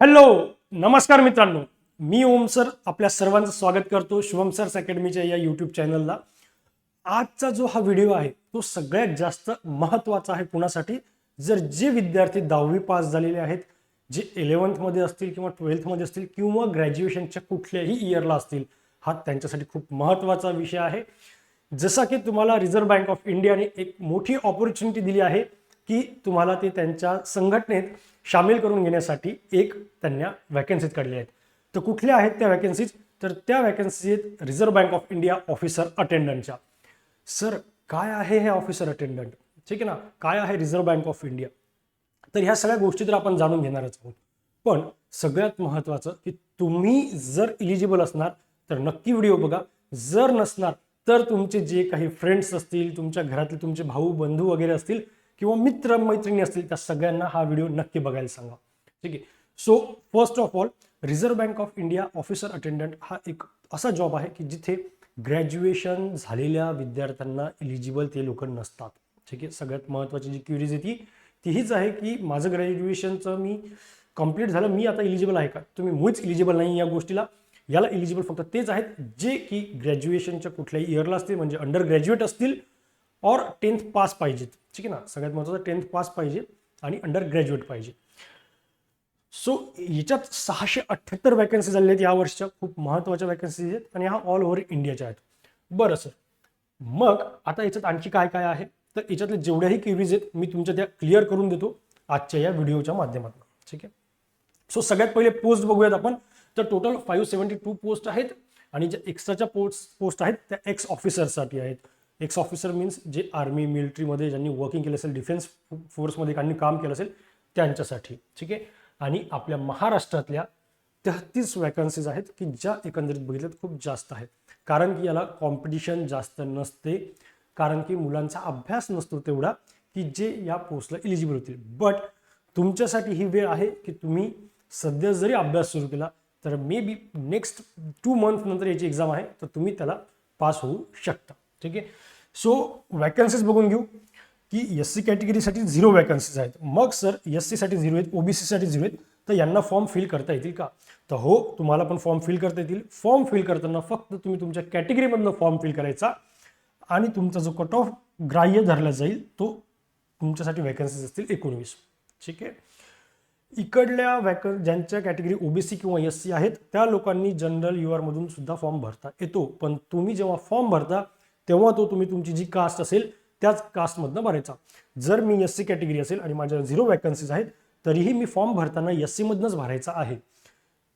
Hello, नमस्कार मित्रांनो. मी ओम sir आपल्या सर्वांचं स्वागत करतो शुभम सर्स अकॅडमीच्या या यूट्यूब चॅनलला. आजचा जो हा व्हिडिओ आहे तो सगळ्यात जास्त महत्त्वाचा आहे कुणासाठी, जर जे विद्यार्थी 10वी पास झालेले आहेत, जे 11th मध्ये असतील किंवा 12th मध्ये असतील किंवा ग्रॅज्युएशनच्या कुठल्याही इयरला असतील, हा त्यांच्यासाठी खूप महत्त्वाचा विषय आहे. जसा की तुम्हाला रिझर्व्ह बँक ऑफ इंडियाने एक मोठी ऑपॉर्च्युनिटी दिली आहे की तुम्हाला ते त्यांच्या संघटनेत सामील करून घेण्यासाठी एक त्यांना वॅकन्सीज काढल्या आहेत. तर कुठल्या आहेत त्या वॅकन्सीज? तर त्या वॅकन्सीज आहेत Reserve Bank of India officer अटेंडंटच्या. सर काय आहे हे ऑफिसर अटेंडंट? ठीक आहे ना, काय आहे रिझर्व्ह बँक ऑफ इंडिया? तर ह्या सगळ्या गोष्टी तर आपण जाणून घेणारच आहोत. पण सगळ्यात महत्त्वाचं की तुम्ही जर इलिजिबल असणार तर नक्की व्हिडिओ बघा. जर नसणार तर तुमचे जे काही फ्रेंड्स असतील, तुमच्या घरातले तुमचे भाऊ बंधू वगैरे असतील किंवा मित्र मैत्रिणी असतील, त्या सगळ्यांना हा व्हिडिओ नक्की बघायला सांगा. ठीक आहे. So first of all, reserve Bank of India officer attendant हा एक असा जॉब आहे की जिथे ग्रॅज्युएशन झालेल्या विद्यार्थ्यांना इलिजिबल ते लोक नसतात. ठीक आहे. सगळ्यात महत्त्वाची जी क्युरीज आहे ती हीच आहे की माझं ग्रॅज्युएशनचं मी कंप्लीट झालं, मी आता इलिजिबल आहे का? तुम्ही मुळीच इलिजिबल नाही या गोष्टीला. याला इलिजिबल फक्त तेच आहेत जे की ग्रॅज्युएशनच्या कुठल्याही इयरला असतील, म्हणजे अंडर ग्रॅज्युएट असतील और 10th पास पाहिजेत. ठीक आहे ना, सगळ्यात महत्त्वाचं 10th पास पाहिजे आणि अंडर ग्रॅज्युएट पाहिजे. सो याच्यात 678 वॅकन्सी झालेल्या आहेत या वर्षीच्या. खूप महत्त्वाच्या वॅकन्सीज आहेत आणि ह्या ऑल ओव्हर इंडियाच्या आहेत. बरं सर, मग आता याच्यात आणखी काय काय आहे? तर याच्यातले जेवढ्याही क्वेरीज आहेत मी तुमच्या त्या क्लिअर करून देतो आजच्या या व्हिडिओच्या माध्यमातून. ठीक आहे. सो सगळ्यात पहिले पोस्ट बघूयात आपण. तर टोटल 572 पोस्ट आहेत आणि ज्या एक्स्ट्राच्या पोस्ट आहेत त्या एक्स ऑफिसरसाठी आहेत. एक्स ऑफिसर मीन्स जे आर्मी मिलिटरीमध्ये ज्यांनी वर्किंग केलं असेल, डिफेन्स फोर्समध्ये ज्यांनी काम केलं असेल त्यांच्यासाठी. ठीक आहे. आणि आपल्या महाराष्ट्रातल्या 33 वॅकन्सीज आहेत की ज्या एकंदरीत बघितल्यात खूप जास्त आहेत. कारण की याला कॉम्पिटिशन जास्त नसते, कारण की मुलांचा अभ्यास नसतो तेवढा की जे या पोस्टला इलिजिबल होतील. बट तुमच्यासाठी ही वेळ आहे की तुम्ही सध्या जरी अभ्यास सुरू केला तर मे बी नेक्स्ट 2 मंथ नंतर याची एक्झाम आहे, तर तुम्ही त्याला पास होऊ शकता. ठीक आहे. सो वॅकन्सीज बघून घेऊ की एस सी कॅटेगरीसाठी 0 वॅकन्सीज आहेत. मग सर एस सीसाठी 0 आहेत, ओबीसीसाठी 0 आहेत, तर यांना फॉर्म फिल करता येतील का? तर हो, तुम्हाला पण फॉर्म फिल करता येतील. फॉर्म फिल करताना फक्त तुम्ही तुमच्या कॅटेगरीमधनं फॉर्म फिल करायचा आणि तुमचा जो कट ऑफ ग्राह्य धरला जाईल तो तुमच्यासाठी वॅकन्सीज असतील 19. ठीक आहे. इकडल्या ज्यांच्या कॅटेगरी ओबीसी किंवा एस सी आहेत त्या लोकांनी जनरल युआर मधून सुद्धा फॉर्म भरता येतो. पण तुम्ही जेव्हा फॉर्म भरता तेव्हा तो तुम्ही तुमची जी कास्ट असेल त्याच कास्टमधनं भरायचा. जर मी एस सी कॅटेगरी असेल आणि माझ्या 0 वॅकन्सीज आहेत तरीही मी फॉर्म भरताना एस सी मधनंच भरायचा आहे.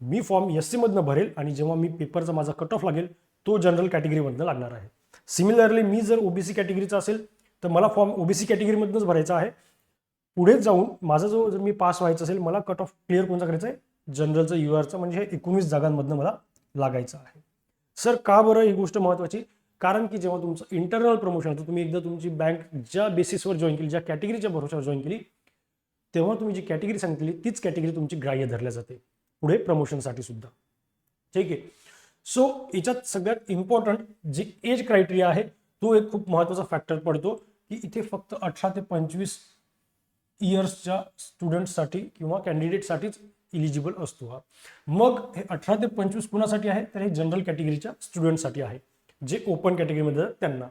मी फॉर्म एस सी मधनं भरेल आणि जेव्हा मी पेपरचा माझा कट ऑफ लागेल तो जनरल कॅटेगरीमधनं लागणार आहे. सिमिलरली मी जर ओबीसी कॅटेगरीचा असेल तर मला फॉर्म ओबीसी कॅटेगरीमधनंच भरायचा आहे. पुढे जाऊन माझा जो जर मी पास व्हायचं असेल, मला कट ऑफ क्लिअर कोणता करायचा आहे? जनरलचं युआरचं, म्हणजे हे 19 जागांमधनं मला लागायचं आहे. सर का बरं ही गोष्ट महत्त्वाची? कारण की जेव्हा तुमचं इंटरनल प्रमोशन होतं, तुम्ही एकदा तुमची बँक ज्या बेसिसवर जॉईन केली, ज्या कॅटेगरीच्या भरोशावर जॉईन केली, तेव्हा तुम्ही जी कॅटेगरी सांगितली तीच कॅटेगरी तुमची ग्राह्य धरल्या जाते पुढे प्रमोशनसाठी सुद्धा. ठीक आहे. सो याच्यात सगळ्यात इम्पॉर्टंट जी एज क्रायटेरिया आहे तो एक खूप महत्त्वाचा फॅक्टर पडतो की इथे फक्त 18 ते 25 इयर्सच्या स्टुडंटसाठी किंवा कॅन्डिडेटसाठीच इलिजिबल असतो हा. मग हे 18 ते 25 कुणासाठी आहे? तर हे जनरल कॅटेगरीच्या स्टुडंटसाठी आहे, जे ओपन कॅटेगरीमध्ये त्यांना.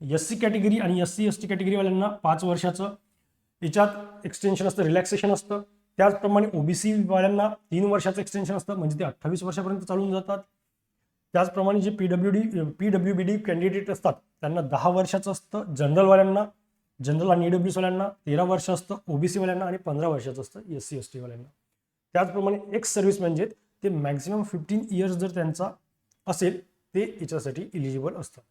एस सी कॅटेगरी आणि एस सी एस टी कॅटेगरीवाल्यांना 5 वर्षाचं याच्यात एक्सटेन्शन असतं, रिलॅक्सेशन असतं. त्याचप्रमाणे ओबीसी वाल्यांना 3 वर्षाचं एक्सटेन्शन असतं, म्हणजे ते 28 वर्षापर्यंत चालून जातात. त्याचप्रमाणे जे पीडब्ल्यूबीडी कॅन्डिडेट असतात त्यांना 10 वर्षाचं असतं. जनरल आणि ईडब्ल्यूएस वाल्यांना 13 वर्ष असतं, ओबीसी वाल्यांना आणि 15 वर्षाचं असतं एस सी एस टी वाल्यांना. त्याचप्रमाणे एक्स सर्व्हिस म्हणजे ते मॅक्झिमम 15 इयर्स जर त्यांचा असेल ते याच्यासाठी इलिजिबल असतात.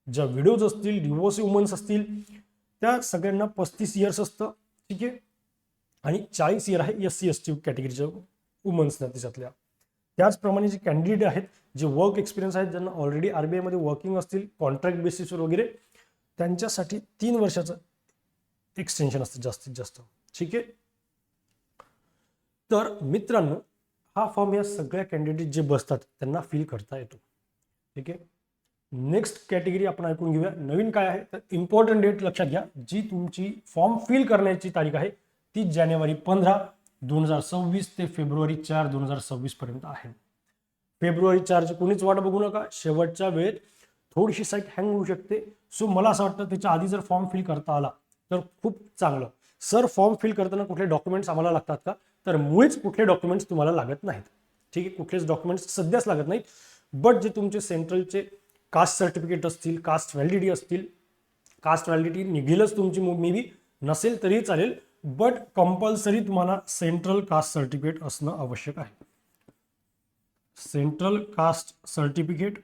ज्या विडोज असतील, डिवोर्सी वुमन्स असतील त्या सगळ्यांना 35 इयर्स असतं. ठीक आहे. आणि 40 इयर आहे एस सी एस टी कॅटेगरीच्या वुमन्सना त्याच्यातल्या. त्याचप्रमाणे जे कॅन्डिडेट आहेत, जे वर्क एक्सपिरियन्स आहेत, ज्यांना ऑलरेडी आरबीआयमध्ये वर्किंग असतील कॉन्ट्रॅक्ट बेसिसवर वगैरे, त्यांच्यासाठी 3 वर्षाचं एक्सटेन्शन असतं जास्तीत जास्त. ठीक आहे. तर मित्रांनो, हा फॉर्म या सगळ्या कॅन्डिडेट जे बसतात त्यांना फिल करता येतो. ठीक आहे. नेक्स्ट कॅटेगरी आपण ऐकून घेऊया. नवीन काय आहे तर इम्पॉर्टंट डेट लक्षात घ्या. जी तुमची फॉर्म फिल करण्याची तारीख आहे ती जानेवारी 15, 2026 ते फेब्रुवारी 4, 2026 पर्यंत आहे. फेब्रुवारी 4ची कोणीच वाट बघू नका. शेवटच्या वेळेत थोडीशी साईट हँग होऊ शकते. सो मला असं वाटतं त्याच्या आधी जर फॉर्म फिल करता आला तर खूप चांगलं. सर फॉर्म फिल करताना कुठले डॉक्युमेंट्स आम्हाला लागतात का? तर मुळीच कुठले डॉक्युमेंट्स तुम्हाला लागत नाहीत. ठीक आहे. कुठलेच डॉक्युमेंट्स सध्याच लागत नाहीत. बट जे तुमचे सेंट्रलचे कास्ट सर्टिफिकेट असतील, कास्ट व्हॅलिडिटी असतील, कास्ट व्हॅलिडिटी निघेलच तुमची मे बी, नसेल तरीही चालेल, बट कंपल्सरी तुम्हाला सेंट्रल कास्ट सर्टिफिकेट असणं आवश्यक आहे. सेंट्रल कास्ट सर्टिफिकेट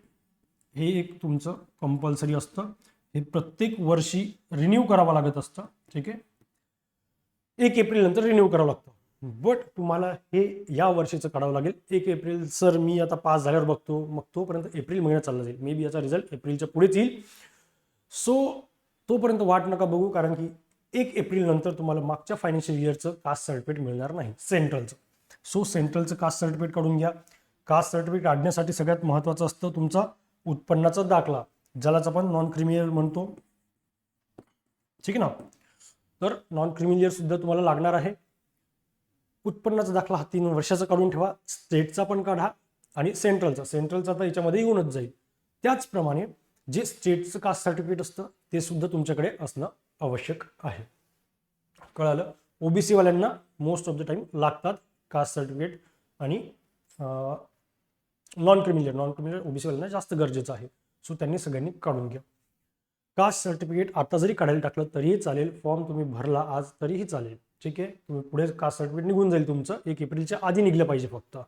हे एक तुमचं कंपल्सरी असतं. हे प्रत्येक वर्षी रिन्यू करावं लागत असतं. ठीक आहे. 1 एप्रिल नंतर रिन्यू करावं लागतं. बट तुम्हाला हे या वर्षीचं काढावं लागेल. 1 एप्रिल सर मी आता पास झाल्यावर बघतो, मग तोपर्यंत एप्रिल महिना चालला जाईल. मे बी याचा रिझल्ट एप्रिलच्या पुढेच येईल. सो तोपर्यंत वाट नका बघू, कारण की 1 एप्रिल नंतर तुम्हाला मागच्या फायनान्शियल इयरचं कास्ट सर्टिफिकेट मिळणार नाही सेंट्रलचं. सो सेंट्रलचं कास्ट सर्टिफिकेट काढून घ्या. कास्ट सर्टिफिकेट काढण्यासाठी सगळ्यात महत्त्वाचं असतं तुमचा उत्पन्नाचा दाखला, ज्यालाच आपण नॉन क्रिमिनल म्हणतो. ठीक आहे ना. तर नॉन क्रिमिनल सुद्धा तुम्हाला लागणार आहे. उत्पन्नाचा दाखला हा 3 वर्षाचा काढून ठेवा. स्टेटचा पण काढा आणि सेंट्रलचा तर याच्यामध्ये येऊनच जाईल. त्याचप्रमाणे जे स्टेटचं कास्ट सर्टिफिकेट असतं ते सुद्धा तुमच्याकडे असणं आवश्यक आहे. कळालं. ओबीसी वाल्यांना मोस्ट ऑफ द टाइम लागतात कास्ट सर्टिफिकेट, आणि नॉन क्रिमिनल ओबीसी वाल्यांना जास्त गरजेचं आहे. सो त्यांनी सगळ्यांनी काढून घ्या. कास्ट सर्टिफिकेट आता जरी काढायला टाकलं तरीही चालेल. फॉर्म तुम्ही भरला आज तरीही चालेल. ठीक आहे. तुम्ही पुढे कास्ट सर्टिफिकेट निघून जाईल तुमचं. 1 एप्रिलच्या आधी निघलं पाहिजे फक्त.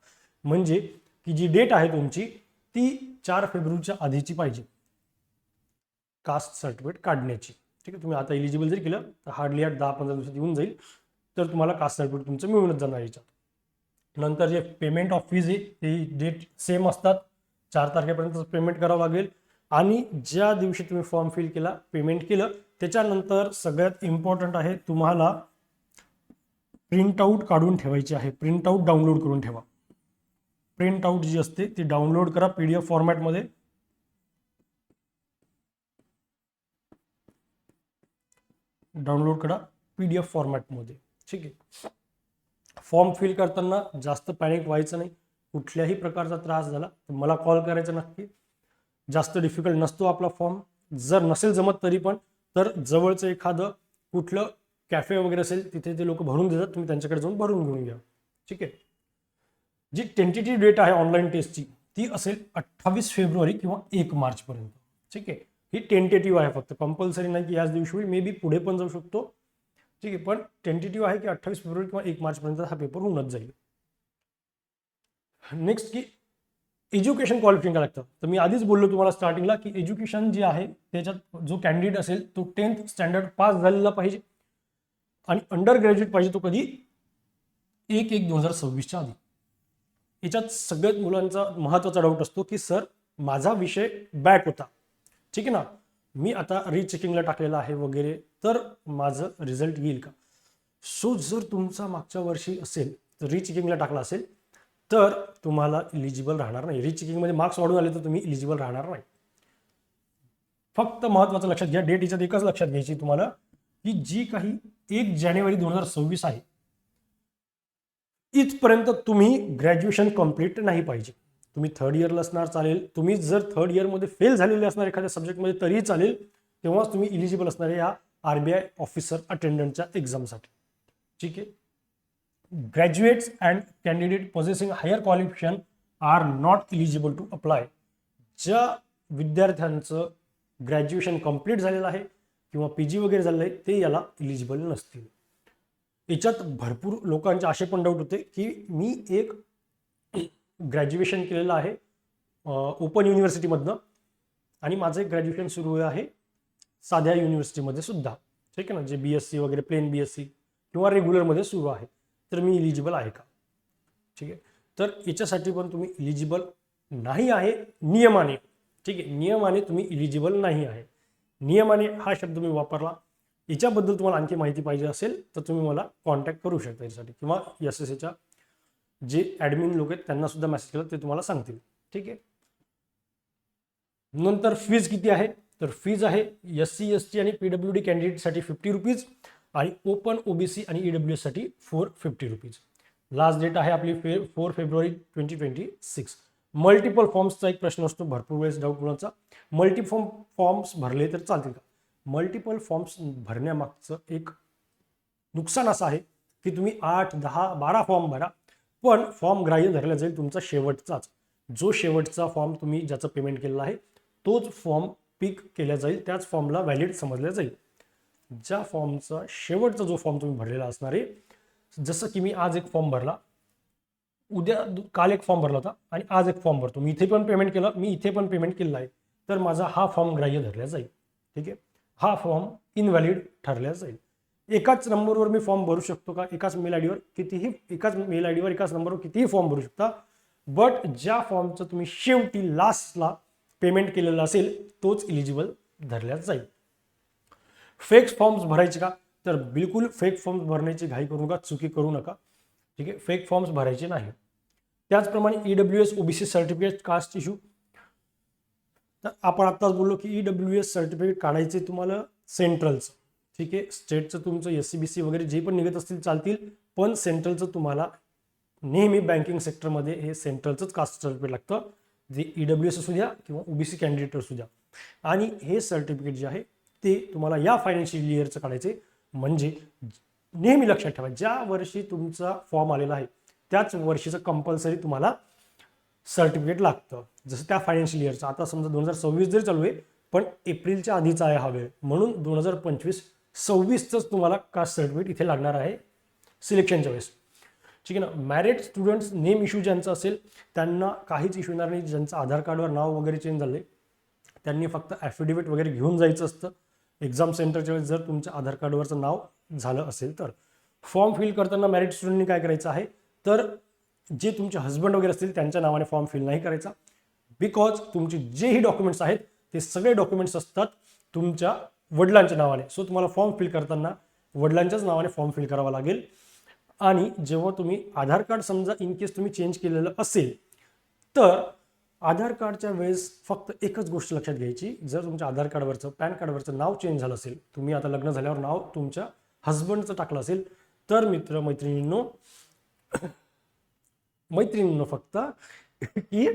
म्हणजे की जी डेट आहे तुमची ती 4 फेब्रुवारीच्या आधीची पाहिजे कास्ट सर्टिफिकेट काढण्याची. ठीक आहे. तुम्ही आता एलिजिबल जरी केलं तर हार्डली 10-15 दिवसात येऊन जाईल. तर तुम्हाला कास्ट सर्टिफिकेट तुमचं मिळूनच जाणार याच्यात. नंतर जे पेमेंट ऑफ फीज आहे ते डेट सेम असतात. 4 तारखेपर्यंत पेमेंट करावं लागेल. आणि ज्या दिवशी तुम्ही फॉर्म फिल केला, पेमेंट केलं, त्याच्यानंतर सगळ्यात इम्पॉर्टंट आहे तुम्हाला प्रिंटआउट काढून ठेवायची आहे. प्रिंटआउट डाउनलोड करून ठेवा. प्रिंटआउट जी असते ती डाउनलोड करा PDF फॉर्मॅटमध्ये. डाउनलोड करा PDF फॉर्मॅटमध्ये. ठीक आहे. फॉर्म फिल करताना जास्त पॅनिक व्हायचं नाही. कुठल्याही प्रकारचा त्रास झाला तर मला कॉल करायचा नक्की. जास्त डिफिकल्ट नसतो आपला फॉर्म. जर नसेल जमत तरी पण तर जवळचं एखादं कुठलं कॅफे वगैरे असेल तिथे ते लोक भरून देतात. तुम्ही त्यांच्याकडे जाऊन भरून घेऊन घ्या. ठीक आहे. जी टेंटेटिव्ह डेट आहे ऑनलाईन टेस्टची ती असेल 28 फेब्रुवारी किंवा 1 मार्चपर्यंत. ठीक आहे. ही टेंटेटिव्ह आहे फक्त. कंपल्सरी नाही की याच दिवशी होईल. मे बी पुढे पण जाऊ शकतो. ठीक आहे. पण टेंटेटिव्ह आहे की 28 फेब्रुवारी किंवा 1 मार्चपर्यंत हा पेपर होऊनच जाईल. नेक्स्ट की एज्युकेशन क्वालिफिकेशन काय लागतं. तर मी आधीच बोललो तुम्हाला स्टार्टिंगला की एज्युकेशन जे आहे त्याच्यात जो कॅन्डिडेट असेल तो 10th स्टँडर्ड पास झालेला पाहिजे आणि अंडर ग्रॅज्युएट पाहिजे. तो कधी 1/1/2026च्या आधी. याच्यात सगळ्यात मुलांचा महत्त्वाचा डाऊट असतो की सर माझा विषय बॅक होता. ठीक आहे ना. मी आता रिचेकिंगला टाकलेला आहे वगैरे, तर माझं रिझल्ट येईल का? सो जर तुमचा मागच्या वर्षी असेल तर रिचेकिंगला टाकला असेल तर तुम्हाला इलिजिबल राहणार नाही. रिचेकिंगमध्ये मार्क्स वाढून आले तर तुम्ही इलिजिबल राहणार नाही. फक्त महत्त्वाचं लक्षात घ्या. डेट याच्यात एकच लक्षात घ्यायची तुम्हाला की जी काही 1 जानेवारी 2026 आहे इथपर्यंत तुम्ही ग्रॅज्युएशन कंप्लीट नाही पाहिजे. तुम्ही 3rd इयरला असणार चालेल. तुम्ही जर 3rd इयरमध्ये फेल झालेले असणार एखाद्या सब्जेक्टमध्ये तरीही चालेल. तेव्हाच तुम्ही इलिजिबल असणार आहे या RBI ऑफिसर अटेंडंटच्या एक्झामसाठी. ठीक आहे. Graduates and candidate possessing higher qualification are not eligible to apply. ज्या विद्यार्थ्यांचं ग्रॅज्युएशन कंप्लीट झालेलं आहे किंवा PG वगैरे झालेलं आहे ते याला इलिजिबल नसतील. याच्यात भरपूर लोकांचे असे पण डाऊट होते की मी एक ग्रॅज्युएशन केलेलं आहे ओपन युनिव्हर्सिटीमधनं आणि माझं एक ग्रॅज्युएशन सुरू आहे साध्या युनिव्हर्सिटीमध्ये सुद्धा. ठीक आहे ना. जे BSc वगैरे प्लेन BSc किंवा रेग्युलरमध्ये सुरू आहे, तर मी इलिजिबल आहे का? ठीक आहे. तर याच्यासाठी पण तुम्ही इलिजिबल नाही आहे नियमाने. ठीक आहे. नियमाने तुम्ही इलिजिबल नाही आहे. नियमाने हा शब्द मी वापरला. याच्याबद्दल तुम्हाला आणखी माहिती पाहिजे असेल तर तुम्ही मला कॉन्टॅक्ट करू शकता यासाठी, किंवा SSCच्या जे ॲडमिन लोक आहेत त्यांना सुद्धा मेसेज केला ते तुम्हाला सांगतील. ठीक आहे. नंतर फीज किती आहे, तर फीज आहे SC ST आणि PWD कॅन्डिडेटसाठी 50 रुपीज आणि ओपन OBC आणि EWS साठी 450 रुपीज. लास्ट डेट आहे आपली 4 फेब्रुवारी 2026. मल्टिपल फॉर्म्सचा एक प्रश्न असतो, भरपूर वेळेस डाऊट मुलांचा. मल्टिपल फॉर्म्स भरले तर चालतील का? मल्टिपल फॉर्म्स भरण्यामागचं एक नुकसान असं आहे की तुम्ही 8, 10, 12 फॉर्म भरा, पण फॉर्म ग्राह्य धरला जाईल तुमचा शेवटचाच. जो शेवटचा फॉर्म तुम्ही ज्याचं पेमेंट केलेलं आहे तोच फॉर्म पिक केला जाईल, त्याच फॉर्मला व्हॅलिड समजलं जाईल. ज्या फॉर्मचा शेवटचा जो फॉर्म तुम्ही भरलेला असणार आहे, जसं की मी आज एक फॉर्म भरला, काल एक फॉर्म भरला होता आणि आज एक फॉर्म भरतो, मी इथे पण पेमेंट केलं, मी इथे पण पेमेंट केलेलं आहे, तर माझा हा फॉर्म ग्राह्य धरला जाईल. ठीक आहे. हा फॉर्म इनव्हॅलिड ठरला जाईल. एकाच नंबरवर मी फॉर्म भरू शकतो का? एकाच मेल आयडीवर एकाच मेल आयडीवर एकाच नंबरवर कितीही फॉर्म भरू शकता, बट ज्या फॉर्मचं तुम्ही शेवटी लास्टला पेमेंट केलेलं असेल तोच इलिजिबल धरला जाईल. फेक फॉर्म्स भरायचे का? तर बिलकुल फेक फॉर्म्स भरण्याची घाई करू नका, चुकी करू नका. ठीक आहे. फेक फॉर्म्स भरायचे नाही. त्याचप्रमाणे EWS OBC certificate caste issue, तर आपण आत्ताच बोललो की EWS सर्टिफिकेट काढायचे तुम्हाला सेंट्रलचं. ठीक आहे. स्टेटचं तुमचं SCBC वगैरे जे पण निघत असतील चालतील, पण सेंट्रलचं तुम्हाला नेहमी बँकिंग सेक्टरमध्ये हे सेंट्रलचंच कास्ट सर्टिफिकेट लागतं, जे EWS असू द्या किंवा OBC कॅन्डिडेट असू द्या. आणि हे सर्टिफिकेट जे आहे ते तुम्हाला या फायनान्शियल इयरचं काढायचे. म्हणजे नेहमी लक्षात ठेवा, ज्या वर्षी तुमचा फॉर्म आलेला आहे त्याच वर्षीचं कंपल्सरी तुम्हाला सर्टिफिकेट लागतं. जसं त्या फायनान्शियल इयरचं, आता समजा 2026 जरी चालू आहे पण एप्रिलच्या आधीचा आहे हा वेळ, म्हणून 2025-26च तुम्हाला कास्ट सर्टिफिकेट इथे लागणार आहे सिलेक्शनच्या वेळेस. ठीक आहे ना. मॅरिड स्टुडंट्स नेम इश्यू ज्यांचा असेल त्यांना काहीच इश्यू येणार नाही. ज्यांचं आधार कार्डवर नाव वगैरे चेंज झाले त्यांनी फक्त ॲफिडेविट वगैरे घेऊन जायचं असतं एक्झाम सेंटरच्या वेळेस, जर तुमच्या आधार कार्डवरचं नाव झालं असेल तर. फॉर्म फिल करताना मॅरिड स्टुडंटनी काय करायचं आहे, तर जे तुमचे हस्बंड वगैरे असतील त्यांच्या नावाने फॉर्म फिल नाही करायचा, बिकॉज तुमचे जेही डॉक्युमेंट्स आहेत ते सगळे डॉक्युमेंट्स असतात तुमच्या वडिलांच्या नावाने. सो तुम्हाला फॉर्म फिल करताना वडिलांच्याच नावाने फॉर्म फिल करावा लागेल. आणि जेव्हा तुम्ही आधार कार्ड समजा इन केस तुम्ही चेंज केलेलं असेल तर आधार कार्डच्या वेळेस फक्त एकच गोष्ट लक्षात घ्यायची, जर तुमच्या आधार कार्डवरचं पॅन कार्डवरचं नाव चेंज झालं असेल, तुम्ही आता लग्न झाल्यावर नाव तुमच्या हस्बंडचं टाकलं असेल, तर मैत्रिणींनो फक्त की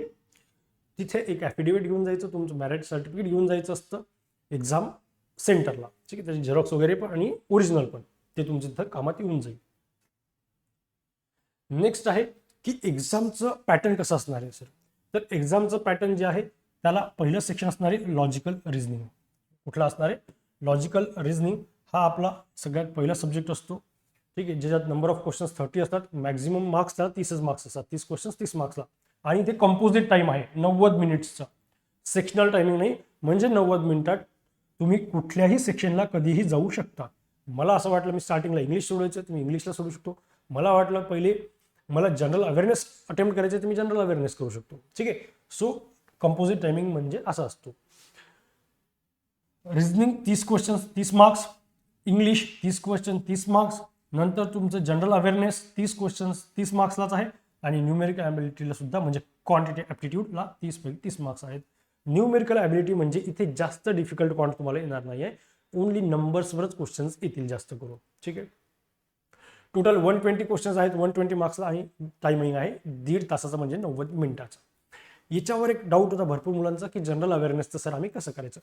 तिथे एक ॲफिडेविट घेऊन जायचं, तुमचं मॅरेज सर्टिफिकेट घेऊन जायचं असतं एक्झाम सेंटरला. ठीक आहे. त्याची झेरॉक्स वगैरे पण आणि ओरिजिनल पण, ते तुमच्या तिथं कामात येऊन जाईल. नेक्स्ट आहे की एक्झामचं पॅटर्न कसं असणार आहे सर. तर एक्झामचं पॅटर्न जे आहे त्याला पहिलं सेक्शन असणार आहे लॉजिकल रिझनिंग. कुठला असणार आहे? लॉजिकल रिझनिंग हा आपला सगळ्यात पहिला सब्जेक्ट असतो. ठीक आहे. ज्याच्यात नंबर ऑफ क्वेश्चन्स 30 असतात, मॅक्झिमम मार्क्स त्याला 30 मार्क्स असतात, 30 क्वेश्चन्स 30 मार्क्सला. आणि ते कंपोजिट टाईम आहे 90 मिनिट्सचा, सेक्शनल टायमिंग नाही. म्हणजे 90 मिनिटात तुम्ही कुठल्याही सेक्शनला कधीही जाऊ शकता. मला असं वाटलं मी स्टार्टिंगला इंग्लिश सोडवायचं, तुम्ही इंग्लिशला सोडू शकतो. मला वाटलं पहिले मला जनरल अवेअरनेस अटेम्प्ट करायचे तर मी जनरल अवेअरनेस करू शकतो. ठीक आहे. सो कंपोजिट टायमिंग म्हणजे असा असतो. Reasoning 30 questions 30 marks, English 30 question 30 marks, नंतर तुमचं जनरल अवेअरनेस 30 क्वेश्चन्स 30 मार्क्सलाच आहे, आणि न्यूमेरिकल ॲबिलिटीला सुद्धा म्हणजे क्वांटिटी ॲप्टिट्यूडला 30 पैकी 30 मार्क्स आहेत. न्यूमेरिकल ॲबिलिटी म्हणजे इथे जास्त डिफिकल्ट क्वांट तुम्हाला येणार नाही आहे, ओनली नंबर्सवरच क्वेश्चन्स येतील जास्त करून. ठीक आहे. टोटल 120 क्वेश्चन्स आहेत, 120 मार्क्सला, आणि टायमिंग आहे 1.5 तासाचा म्हणजे 90 मिनिटाचा. याच्यावर एक डाऊट होता भरपूर मुलांचा की जनरल अवेअरनेसचं सर आम्ही कसं करायचं.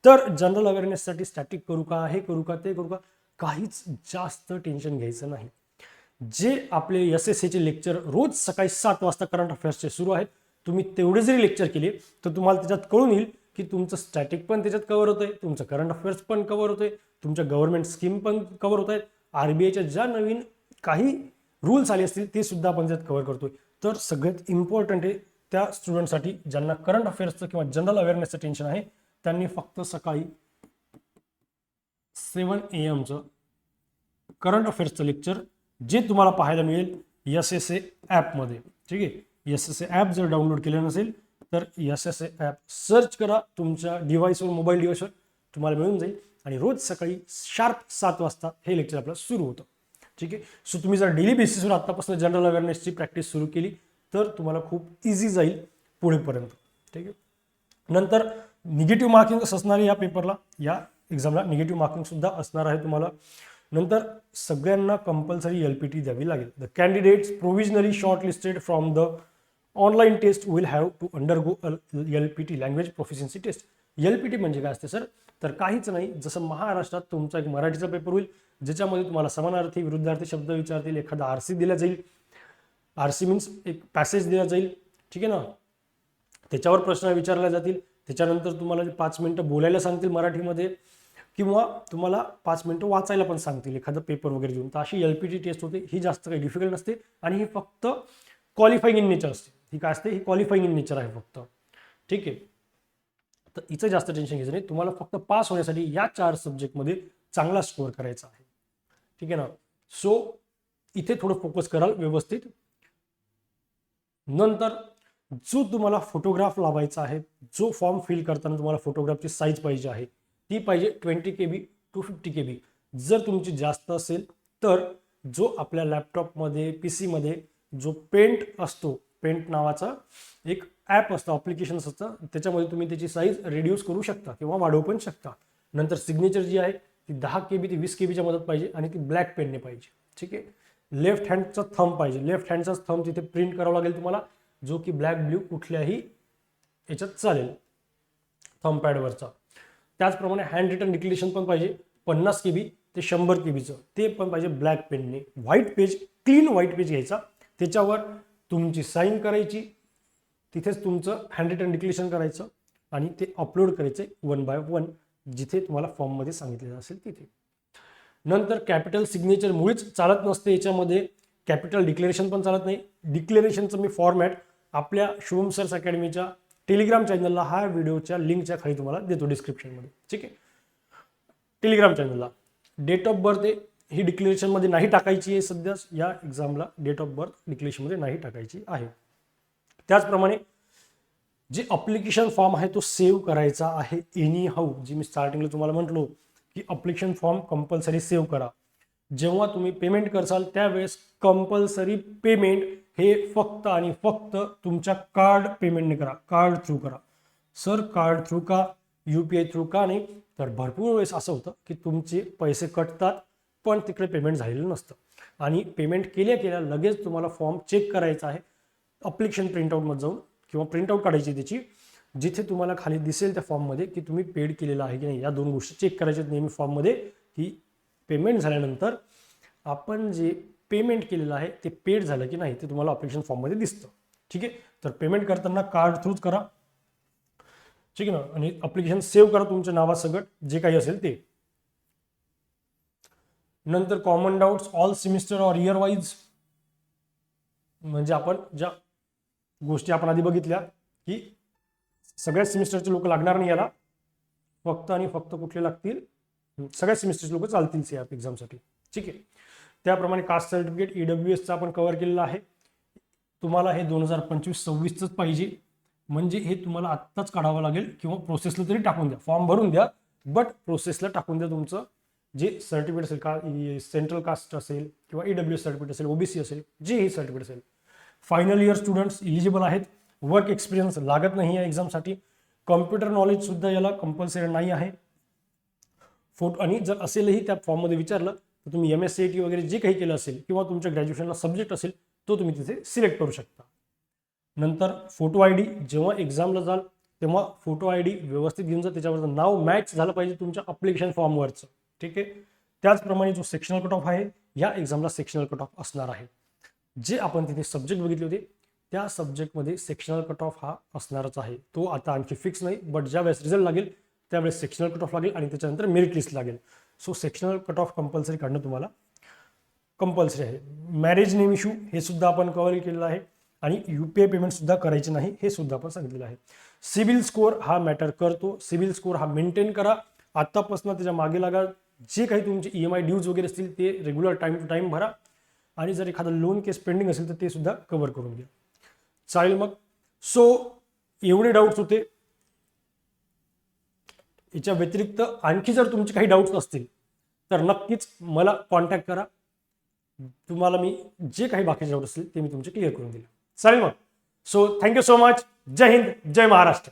तर जनरल अवेअरनेससाठी स्टॅटिक करू का, हे करू का, ते करू का, काहीच जास्त टेन्शन घ्यायचं नाही. जे आपले SSCचे लेक्चर रोज सकाळी 7 वाजता करंट अफेअर्सचे सुरू आहेत, तुम्ही तेवढे जरी लेक्चर केले तर तुम्हाला त्याच्यात कळून येईल की तुमचं स्टॅटिक पण त्याच्यात कव्हर होतंय, तुमचं करंट अफेअर्स पण कव्हर होतंय, तुमच्या गव्हर्नमेंट स्कीम पण कव्हर होत आहेत, RBIच्या ज्या नवीन काही रूल्स आले असतील ते सुद्धा आपण त्यात कव्हर करतोय. तर सगळ्यात इम्पॉर्टंट आहे त्या स्टुडंटसाठी ज्यांना करंट अफेअर्सचं किंवा जनरल अवेअरनेसचं टेन्शन आहे, त्यांनी फक्त सकाळी 7 AM करंट अफेअर्सचं लेक्चर जे तुम्हाला पाहायला मिळेल SSA ॲपमध्ये. ठीक आहे. SSA ॲप जर डाउनलोड केलं नसेल तर SSA ॲप सर्च करा तुमच्या डिव्हाइसवर, मोबाईल डिव्हाइसवर, तुम्हाला मिळून जाईल आणि रोज सकाळी शार्प 7 वाजता हे लेक्चर आपलं सुरू होतं. ठीक आहे. सो तुम्ही जर डेली बेसिसवर आत्तापासून जनरल अवेअरनेसची प्रॅक्टिस सुरू केली तर तुम्हाला खूप इझी जाईल पुढेपर्यंत. ठीक आहे. नंतर निगेटिव्ह मार्किंग असणार आहे या पेपरला, या एक्झामला निगेटिव्ह मार्किंग सुद्धा असणार आहे तुम्हाला. नंतर सगळ्यांना कंपल्सरी LPT द्यावी लागेल. The candidates provisionally shortlisted from the online test will have to undergo LPT language proficiency test. LPT म्हणजे काय असते सर, तर काहीच नाही, जसं महाराष्ट्रात तुमचा एक मराठीचा पेपर होईल ज्याच्यामध्ये तुम्हाला समानार्थी विरुद्धार्थी शब्द विचारतील, एखादा RC दिला जाईल, RC मीन्स एक पॅसेज दिला जाईल. ठीक आहे ना, त्याच्यावर प्रश्न विचारले जातील, त्याच्यानंतर तुम्हाला 5 मिनिटं बोलायला सांगतील मराठीमध्ये किंवा तुम्हाला 5 मिनिटं वाचायला पण सांगतील एखादं पेपर वगैरे देऊन. तर अशी LPT टेस्ट होते. ही जास्त काही डिफिकल्ट नसते आणि ही फक्त क्वालिफाईंग इन नेचर असते. ही काय असते, ही क्वालिफाईंग इन नेचर आहे फक्त. ठीक आहे. तर हिचं जास्त टेन्शन घ्यायचं नाही, तुम्हाला फक्त पास होण्यासाठी या 4 सब्जेक्टमध्ये चांगला स्कोअर करायचा आहे. ठीक आहे ना. सो इथे थोडं फोकस कराल व्यवस्थित. नंतर जो तुम्हाला फोटोग्राफ लावायचा आहे, जो फॉर्म फिल करताना तुम्हाला फोटोग्राफची साईज पाहिजे आहे ती पाहिजे 20 KB टू 50 KB. जर तुमची जास्त असेल तर जो आपल्या लॅपटॉपमध्ये PC जो पेंट असतो, पेंट नावाचा एक ॲप असतं, ॲप्लिकेशन असतं, त्याच्यामध्ये तुम्ही त्याची साईज रिड्यूस करू शकता किंवा वाढवू पण शकता. नंतर सिग्नेचर जी आहे ती 10 KB ते 20 KBच्या मदत पाहिजे आणि ती ब्लॅक पेनने पाहिजे. ठीक आहे. लेफ्ट हँडचा थंब पाहिजे, लेफ्ट हँडचा थंब तिथे प्रिंट करावा लागेल तुम्हाला, जो की ब्लॅक ब्ल्यू कुठल्याही याच्यात चालेल थंब पॅडवरचा. त्याचप्रमाणे हँड रिटन डिक्लेरेशन पण पाहिजे 50 KB ते 100 KBचं, ते पण पाहिजे ब्लॅक पेनने. White page, clean white page घ्यायचा, त्याच्यावर तुमची साईन करायची, तिथेच तुमचं हँड रिटन डिक्लेरेशन करायचं आणि ते अपलोड करायचं 1 by 1 जिथे तुम्हाला फॉर्ममध्ये सांगितलेलं असेल तिथे. नंतर कॅपिटल सिग्नेचर मुळीच चालत नसते याच्यामध्ये, कॅपिटल डिक्लेरेशन पण चालत नाही. डिक्लेरेशनचं मी फॉर्मॅट आपल्या शुभम सर्स अकॅडमीच्या टेलिग्राम चॅनलला, हा व्हिडिओच्या लिंकच्या खाली तुम्हाला देतो डिस्क्रिप्शनमध्ये. ठीक आहे. टेलिग्राम चॅनलला डेट ऑफ बर्थ ही डिक्लेरेशनमध्ये नाही टाकायची आहे, सध्या या एक्झामला डेट ऑफ बर्थ डिक्लेरेशनमध्ये नाही टाकायची आहे. त्याचप्रमाणे जे अप्लिकेशन फॉर्म आहे तो सेव्ह करायचा आहे एनी हाऊ. जी मी स्टार्टिंगला तुम्हाला म्हटलो की अप्लिकेशन फॉर्म कंपल्सरी सेव्ह करा. जेव्हा तुम्ही पेमेंट करसाल त्यावेळेस कंपल्सरी पेमेंट हे फक्त आणि फक्त तुमच्या कार्ड पेमेंटने करा, कार्ड थ्रू करा. सर कार्ड थ्रू का, UPI थ्रू का नाही, तर भरपूर वेळेस असं होतं की तुमचे पैसे कटतात पण तिकडे पेमेंट झालेलं नसतं आणि पेमेंट केल्या लगेच तुम्हाला फॉर्म चेक करायचा आहे अप्लिकेशन प्रिंटआउटमध्ये जाऊन किंवा प्रिंटआउट काढायची त्याची, जिथे तुम्हाला खाली दिसेल त्या फॉर्ममध्ये की तुम्ही पेड केलेलं आहे की नाही. या 2 गोष्टी चेक करायच्या नेहमी फॉर्ममध्ये, की पेमेंट झाल्यानंतर आपण जे पेमेंट केलेलं आहे ते पेड झालं की नाही ते तुम्हाला अप्लिकेशन फॉर्ममध्ये दिसतं. ठीक आहे. तर पेमेंट करताना कार्ड थ्रूच करा. ठीक आहे ना. आणि अप्लिकेशन सेव्ह करा तुमच्या नावासकट जे काही असेल ते. नंतर common doubts all semester or year wise, म्हणजे आपण ज्या गोष्टी आपण आधी बघितल्या की सगळ्या सेमिस्टरचे लोक लागणार नाही याला, फक्त आणि फक्त कुठले लागतील, सगळ्या सेमिस्टरचे लोक चालतील या एक्झामसाठी. ठीक आहे. त्याप्रमाणे कास्ट सर्टिफिकेट EWSचा आपण कव्हर केलेला आहे. तुम्हाला हे 2025-26च पाहिजे, म्हणजे हे तुम्हाला आत्ताच काढावं लागेल किंवा प्रोसेसला तरी टाकून द्या, फॉर्म भरून द्या बट प्रोसेसला टाकून द्या. तुमचं जे सर्टिफिकेट असेल का, सेंट्रल कास्ट असेल किंवा EWS सर्टिफिकेट असेल, OBC असेल, जेही सर्टिफिकेट असेल. फायनल इयर स्टुडंट्स इलिजिबल आहेत. वर्क एक्सपिरियन्स लागत नाही या एक्झामसाठी. कॉम्प्युटर नॉलेज सुद्धा याला कंपल्सरी नाही आहे. फोटो, आणि जर असेलही त्या फॉर्ममध्ये विचारलं तर तुम्ही MSCIT वगैरे जे काही केलं असेल किंवा तुमच्या ग्रॅज्युएशनला सब्जेक्ट असेल तो तुम्ही तिथे सिलेक्ट करू शकता. नंतर फोटो ID, जेव्हा एक्झामला जाल तेव्हा फोटो ID व्यवस्थित घेऊन जा, त्याच्यावरचं नाव मॅच झालं पाहिजे तुमच्या अप्लिकेशन फॉर्मवरचं. ठीक आहे. त्याचप्रमाणे जो सेक्शनल कट ऑफ आहे, या एक्झामला सेक्शनल कट ऑफ असणार आहे. जे आपण तिथे सब्जेक्ट बघितले होते त्या सब्जेक्टमध्ये सेक्शनल कट ऑफ हा असणारच आहे. तो आता आणखी फिक्स नाही, बट ज्या वेळेस रिझल्ट लागेल त्यावेळेस सेक्शनल कट ऑफ लागेल आणि त्याच्यानंतर मेरिट लिस्ट लागेल. So sectional cut off compulsory काढणं तुम्हाला कंपल्सरी आहे. मॅरेज नेम इश्यू हे सुद्धा आपण कव्हर केलेलं आहे आणि UPI पेमेंट सुद्धा करायचे नाही हे सुद्धा आपण सांगितलेलं आहे. सिबिल स्कोअर हा मॅटर करतो. सिबिल स्कोअर हा मेंटेन करा. आत्तापासून त्याच्या मागे लागा. जे काही तुमचे EMI ड्यूज वगैरे असतील ते रेग्युलर टाइम टू टाइम भरा आणि जर एखादं लोन केस पेंडिंग असेल तर ते सुद्धा कव्हर करून घ्या. चालेल मग. सो एवढे डाऊट्स होते. याच्या व्यतिरिक्त आणखी जर तुमचे काही डाऊट्स असतील तर नक्कीच मला कॉन्टॅक्ट करा. तुम्हाला मी जे काही बाकीचे डाऊट असतील ते मी तुमचे क्लिअर करून दिले. चालेल मग. So thank you so much. जय हिंद, जय महाराष्ट्र.